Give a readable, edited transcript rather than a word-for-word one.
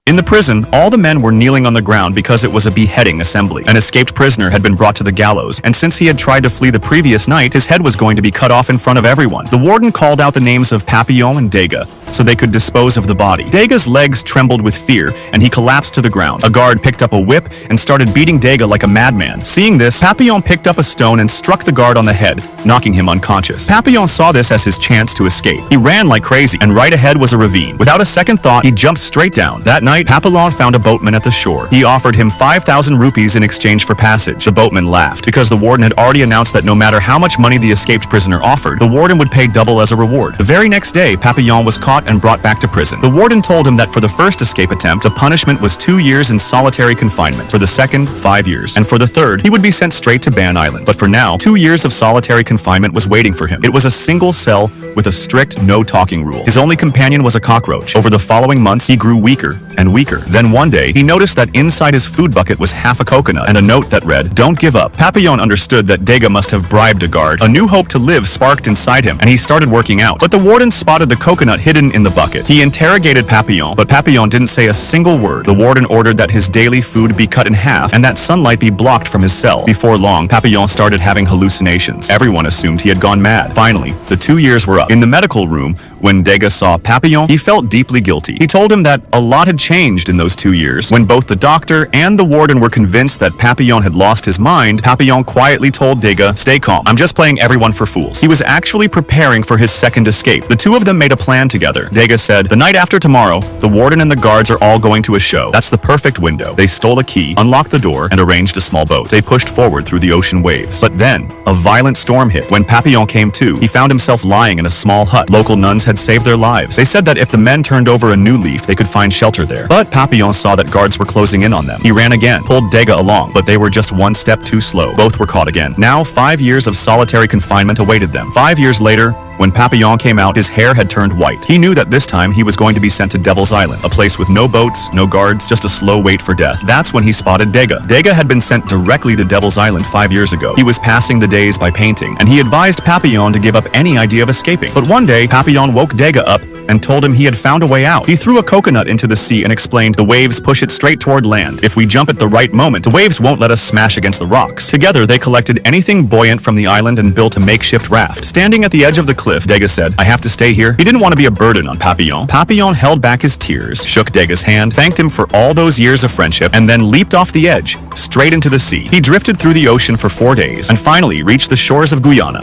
In the prison, all the men were kneeling on the ground because it was a beheading assembly. An escaped prisoner had been brought to the gallows, and since he had tried to flee the previous night, his head was going to be cut off in front of everyone. The warden called out the names of Papillon and Degas so they could dispose of the body. Degas' legs trembled with fear, and he collapsed to the ground. A guard picked up a whip and started beating Degas like a madman. Seeing this, Papillon picked up a stone and struck the guard on the head, knocking him unconscious. Papillon saw this as his chance to escape. He ran like crazy, and right ahead was a ravine. Without a second thought, he jumped straight down. That night, Papillon found a boatman at the shore. He offered him 5,000 rupees in exchange for passage. The boatman laughed, because the warden had already announced that no matter how much money the escaped prisoner offered, the warden would pay double as a reward. The very next day, Papillon was caught and brought back to prison. The warden told him that for the first escape attempt, the punishment was 2 years in solitary confinement, for the second, 5 years, and for the third, he would be sent straight to Ban Island. But for now, 2 years of solitary confinement was waiting for him. It was a single cell with a strict no-talking rule. His only companion was a cockroach. Over the following months, he grew weaker and weaker. Then one day, he noticed that inside his food bucket was half a coconut and a note that read, "Don't give up." Papillon understood that Degas must have bribed a guard. A new hope to live sparked inside him, and he started working out. But the warden spotted the coconut hidden in the bucket. He interrogated Papillon, but Papillon didn't say a single word. The warden ordered that his daily food be cut in half and that sunlight be blocked from his cell. Before long, Papillon started having hallucinations. Everyone assumed he had gone mad. Finally, the 2 years were up. In the medical room, when Degas saw Papillon, he felt deeply guilty. He told him that a lot had changed in those 2 years. When both the doctor and the warden were convinced that Papillon had lost his mind, Papillon quietly told Degas, "Stay calm. I'm just playing everyone for fools." He was actually preparing for his second escape. The two of them made a plan together. Degas said, "The night after tomorrow, the warden and the guards are all going to a show. That's the perfect window." They stole a key, unlocked the door, and arranged a small boat. They pushed forward through the ocean waves. But then, a violent storm hit. When Papillon came to, he found himself lying in a small hut. Local nuns had saved their lives. They said that if the men turned over a new leaf, they could find shelter there. But Papillon saw that guards were closing in on them. He ran again, pulled Degas along, but they were just one step too slow. Both were caught again. Now, 5 years of solitary confinement awaited them. 5 years later, when Papillon came out, his hair had turned white. He knew that this time he was going to be sent to Devil's Island, a place with no boats, no guards, just a slow wait for death. That's when he spotted Degas. Degas had been sent directly to Devil's Island 5 years ago. He was passing the days by painting, and he advised Papillon to give up any idea of escaping. But one day, Papillon woke Degas up and told him he had found a way out. He threw a coconut into the sea and explained, "The waves push it straight toward land. If we jump at the right moment, the waves won't let us smash against the rocks." Together, they collected anything buoyant from the island and built a makeshift raft. Standing at the edge of the cliff, Degas said, "I have to stay here." He didn't want to be a burden on Papillon. Papillon held back his tears, shook Degas' hand, thanked him for all those years of friendship, and then leaped off the edge, straight into the sea. He drifted through the ocean for 4 days, and finally reached the shores of Guyana.